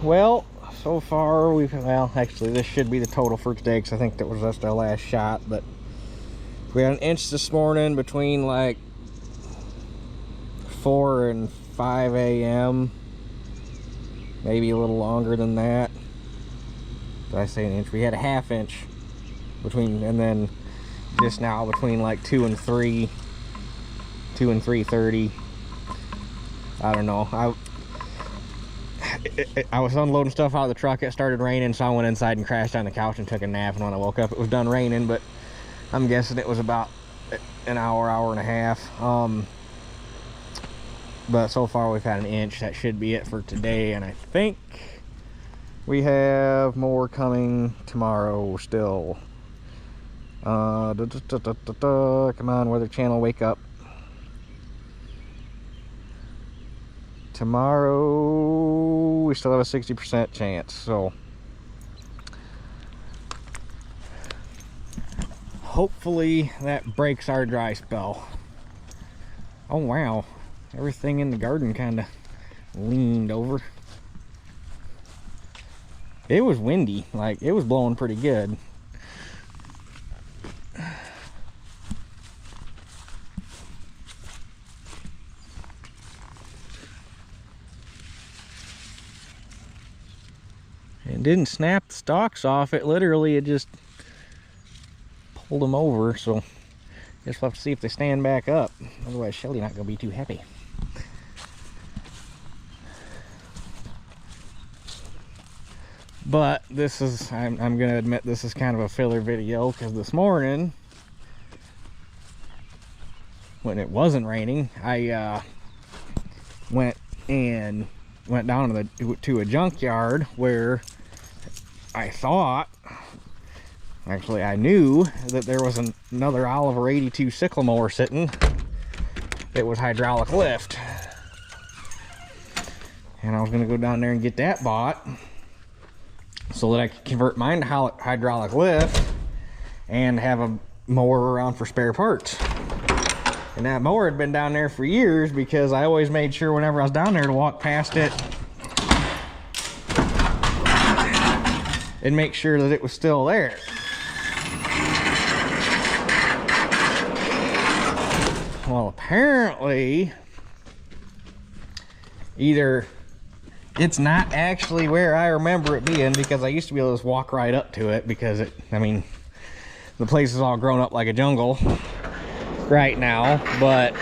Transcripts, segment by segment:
Well, so far well, actually this should be the total for today, because I think that was just our last shot, but we had an inch this morning between like 4 and 5 a.m. Maybe a little longer than that. Did I say an inch? We had a half inch between, and then just now between like 2 and 3:30. I don't know. I was unloading stuff out of the truck. It started raining, so I went inside and crashed on the couch and took a nap, and when I woke up it was done raining, but I'm guessing it was about an hour and a half. But so far we've had an inch. That should be it for today, and I think we have more coming tomorrow still. Come on, Weather Channel, wake up. Tomorrow we still have a 60% chance, so hopefully that breaks our dry spell. Oh wow, everything in the garden kind of leaned over. It was windy, like it was blowing pretty good. It didn't snap the stalks off. It literally, it just pulled them over. So just we'll have to see if they stand back up. Otherwise, Shelly's not going to be too happy. But this is, I'm going to admit, this is kind of a filler video, because this morning, when it wasn't raining, I went down to a junkyard where I thought, actually I knew that there was another Oliver 82 sickle mower sitting. It was hydraulic lift, and I was going to go down there and get that bought so that I could convert mine to hydraulic lift and have a mower around for spare parts. And that mower had been down there for years, because I always made sure whenever I was down there to walk past it and make sure that it was still there. Well, apparently, either it's not actually where I remember it being, because I used to be able to just walk right up to it, because I mean, the place is all grown up like a jungle right now, but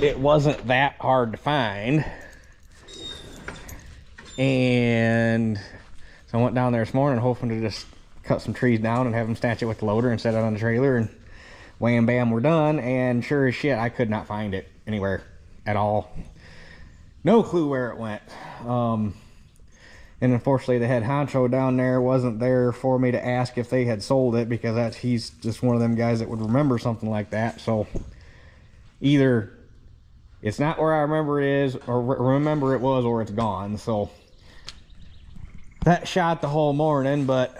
it wasn't that hard to find. And so I went down there this morning hoping to just cut some trees down and have them snatch it with the loader and set it on the trailer, and wham bam, we're done. And sure as shit, I could not find it anywhere at all. No clue where it went. And unfortunately the head honcho down there wasn't there for me to ask if they had sold it, because he's just one of them guys that would remember something like that. So either it's not where I remember it is, or remember it was, or it's gone. So that shot the whole morning. But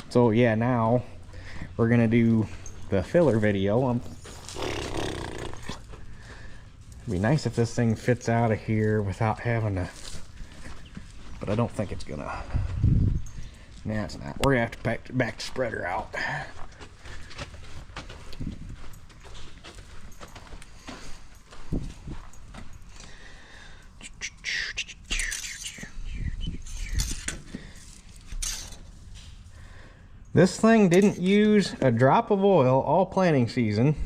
so yeah, now we're gonna do the filler video. It'd be nice if this thing fits out of here without having to, but I don't think it's gonna. Nah, it's not. We're gonna have to back the spreader out. This thing didn't use a drop of oil all planting season,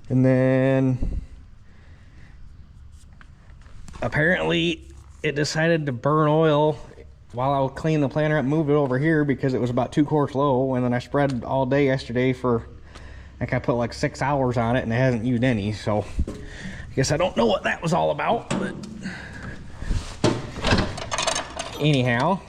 and then apparently it decided to burn oil while I would clean the planter up and move it over here, because it was about 2 quarts low. And then I spread all day yesterday for, I think I put like 6 hours on it, and it hasn't used any. So I guess I don't know what that was all about, but anyhow.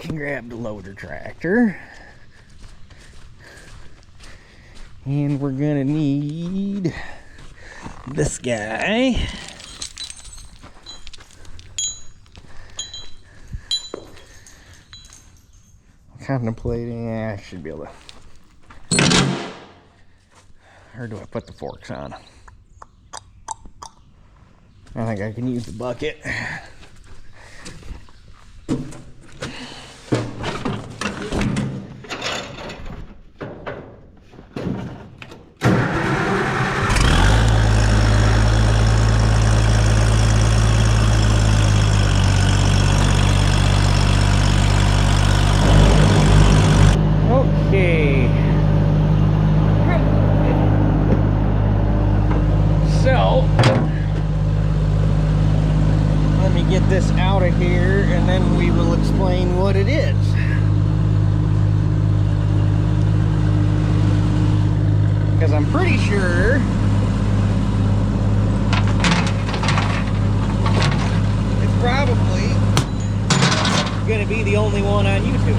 can grab the loader tractor. And we're gonna need this guy. Contemplating, I should be able to. Or do I put the forks on? I think I can use the bucket. Okay. So, let me get this out of here and then we will explain what it is. Because I'm pretty sure it's probably going to be the only one on YouTube.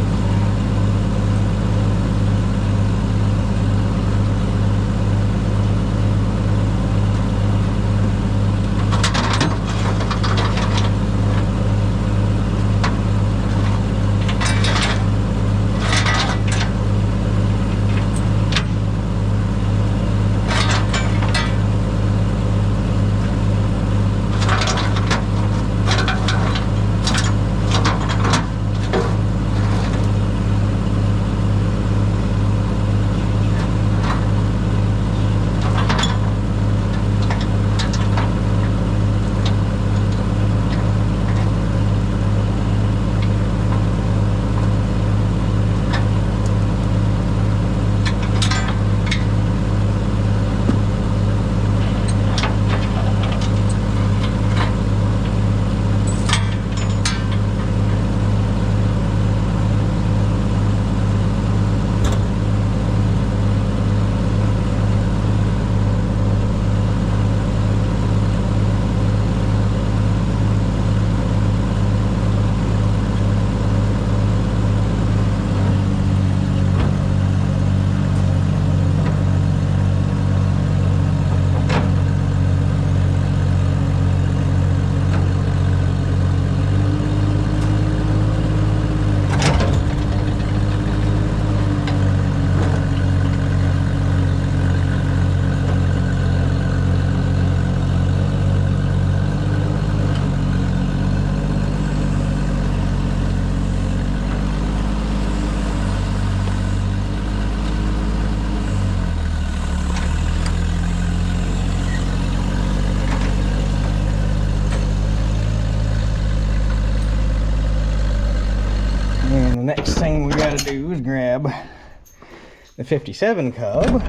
And the next thing we got to do is grab the 57 cub.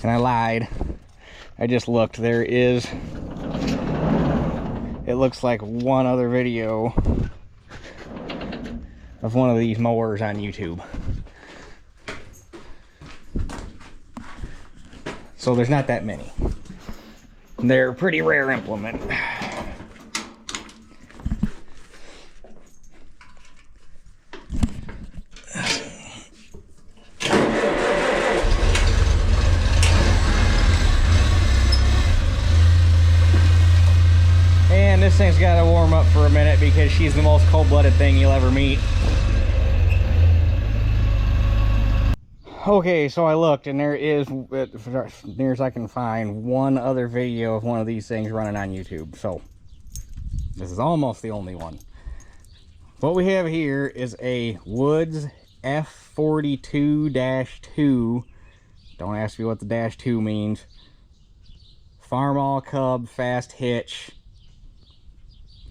And I lied. I just looked. There is, it looks like one other video of one of these mowers on YouTube. So there's not that many. They're a pretty rare implement. And this thing's got to warm up for a minute because she's the most cold-blooded thing you'll ever meet. Okay, so I looked and there is, as near as I can find, one other video of one of these things running on YouTube. So this is almost the only one. What we have here is a Woods F42-2. Don't ask me what the -2 means. Farmall Cub Fast Hitch.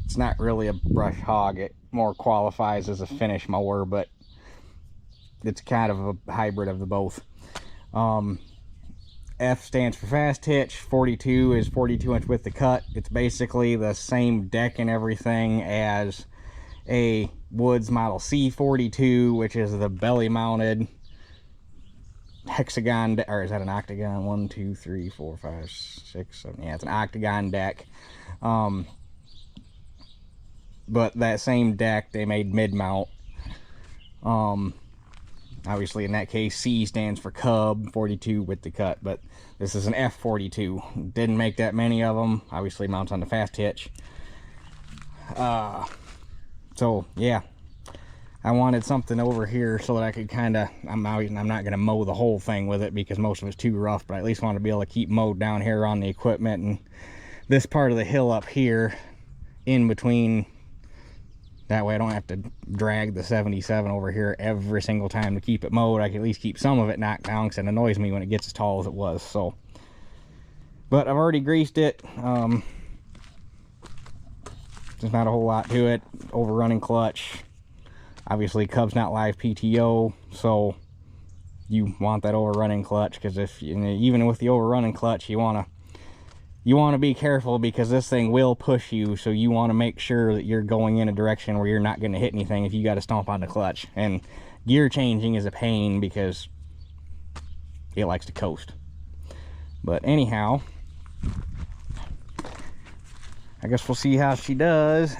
It's not really a brush hog. It more qualifies as a finish mower, but it's kind of a hybrid of the both. F stands for fast hitch. 42 is 42-inch width to cut. It's basically the same deck and everything as a Woods Model C42, which is the belly mounted hexagon, or is that an octagon? 1, 2, 3, 4, 5, 6, 7. Yeah, it's an octagon deck. But that same deck they made mid-mount. Obviously in that case C stands for cub, 42 with the cut, but this is an F42. Didn't make that many of them. Obviously mounts on the fast hitch. So yeah, I wanted something over here so that I could kind of, I'm not going to mow the whole thing with it because most of it's too rough, but I at least want to be able to keep mowed down here on the equipment and this part of the hill up here in between. That way I don't have to drag the 77 over here every single time to keep it mowed. I can at least keep some of it knocked down because it annoys me when it gets as tall as it was. So, but I've already greased it. There's not a whole lot to it. Overrunning clutch. Obviously Cub's not live PTO, so you want that overrunning clutch, because if even with the overrunning clutch, you want to be careful because this thing will push you, so you want to make sure that you're going in a direction where you're not going to hit anything if you got to stomp on the clutch. And gear changing is a pain because it likes to coast. But anyhow, I guess we'll see how she does.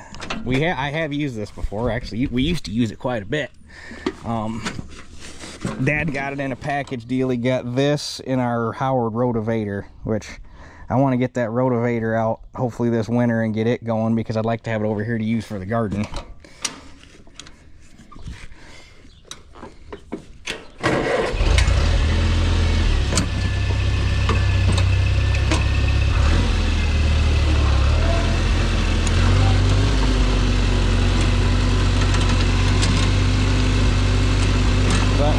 I have used this before, actually. We used to use it quite a bit. Dad got it in a package deal. He got this in our Howard rotavator, which I want to get that rotavator out hopefully this winter and get it going, because I'd like to have it over here to use for the garden.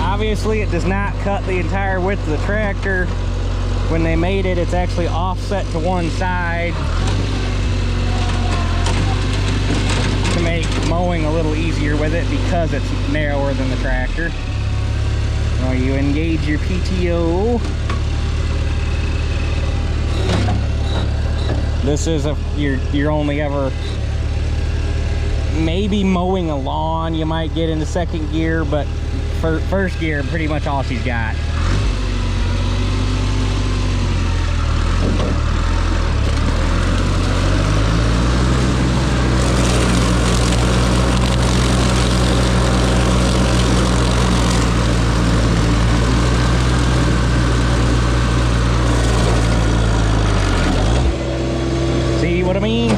Obviously it does not cut the entire width of the tractor. When they made it, it's actually offset to one side to make mowing a little easier with it because it's narrower than the tractor. So you engage your PTO. This is you're only ever maybe mowing a lawn, you might get into second gear, but for first gear, pretty much all she's got. See what I mean?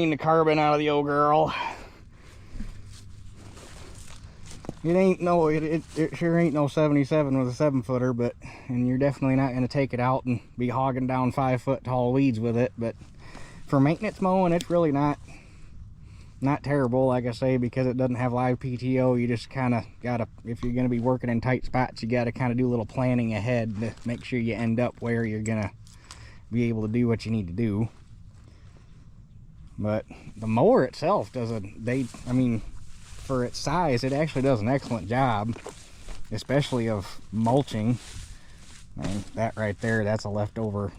clean the carbon out of the old girl. It ain't no, it sure ain't no 77 with a 7-footer, but, and you're definitely not going to take it out and be hogging down 5-foot tall weeds with it. But for maintenance mowing, it's really not terrible, like I say, because it doesn't have live PTO. You just kind of gotta, if you're going to be working in tight spots, you got to kind of do a little planning ahead to make sure you end up where you're going to be able to do what you need to do. But the mower itself does I mean, for its size, it actually does an excellent job, especially of mulching. I mean, that right there, that's a leftover.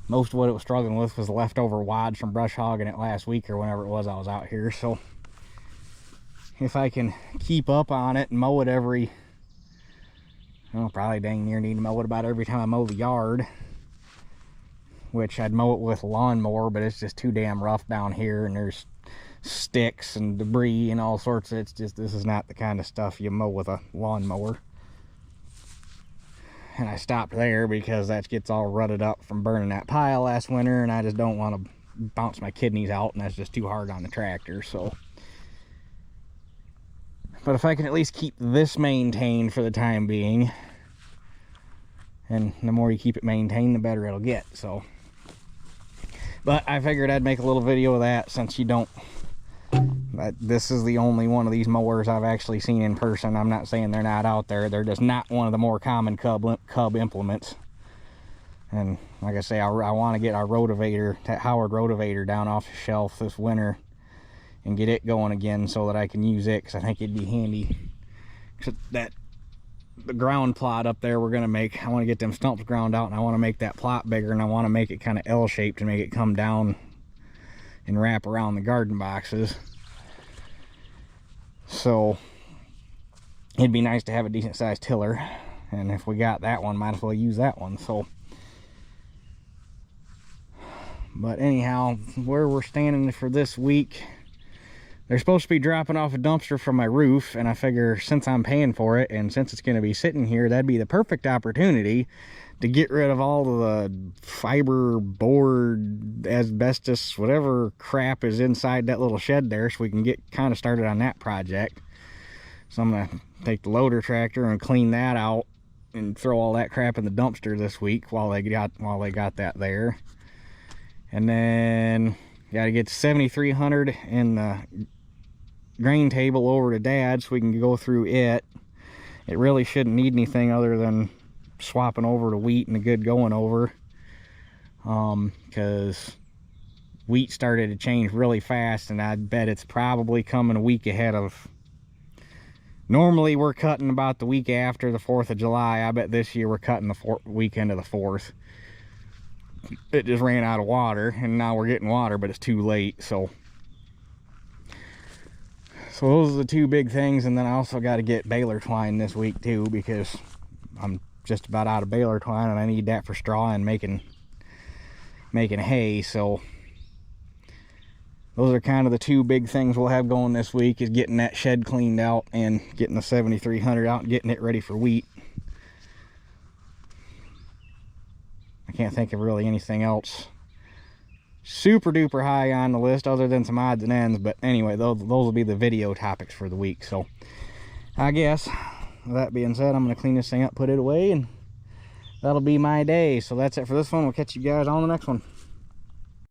Most of what it was struggling with was the leftover wads from brush hogging it last week or whenever it was I was out here. So if I can keep up on it and mow it every, well, probably dang near need to mow it about every time I mow the yard, which I'd mow it with a lawnmower, but it's just too damn rough down here, and there's sticks and debris and all sorts. It's just, this is not the kind of stuff you mow with a lawnmower. And I stopped there because that gets all rutted up from burning that pile last winter, and I just don't want to bounce my kidneys out, and that's just too hard on the tractor. So, but if I can at least keep this maintained for the time being, and the more you keep it maintained, the better it'll get. So, but I figured I'd make a little video of that, since you don't, this is the only one of these mowers I've actually seen in person. I'm not saying they're not out there. They're just not one of the more common cub implements. And like I say, I want to get our rotavator, that Howard rotavator, down off the shelf this winter and get it going again so that I can use it, because I think it'd be handy. The ground plot up there we're going to make, I want to get them stumps ground out, and I want to make that plot bigger, and I want to make it kind of L-shaped and make it come down and wrap around the garden boxes. So it'd be nice to have a decent sized tiller, and if we got that one, might as well use that one. So, but anyhow, where we're standing for this week, they're supposed to be dropping off a dumpster from my roof, and I figure since I'm paying for it, and since it's going to be sitting here, that'd be the perfect opportunity to get rid of all of the fiber, board, asbestos, whatever crap is inside that little shed there, so we can get kind of started on that project. So I'm going to take the loader tractor and clean that out and throw all that crap in the dumpster this week while they got that there. And then got to get 7300 in the grain table over to Dad so we can go through it. It really shouldn't need anything other than swapping over to wheat and a good going over, because wheat started to change really fast, and I bet it's probably coming a week ahead of. Normally we're cutting about the week after the 4th of July. I bet this year we're cutting the weekend of the 4th. It just ran out of water, and now we're getting water, but it's too late. So those are the two big things. And then I also got to get baler twine this week too, because I'm just about out of baler twine, and I need that for straw and making hay. So those are kind of the two big things we'll have going this week, is getting that shed cleaned out and getting the 7300 out and getting it ready for wheat. I can't think of really anything else super duper high on the list other than some odds and ends. But anyway, those will be the video topics for the week. So I guess with that being said, I'm going to clean this thing up, put it away, and that'll be my day. So that's it for this one. We'll catch you guys on the next one.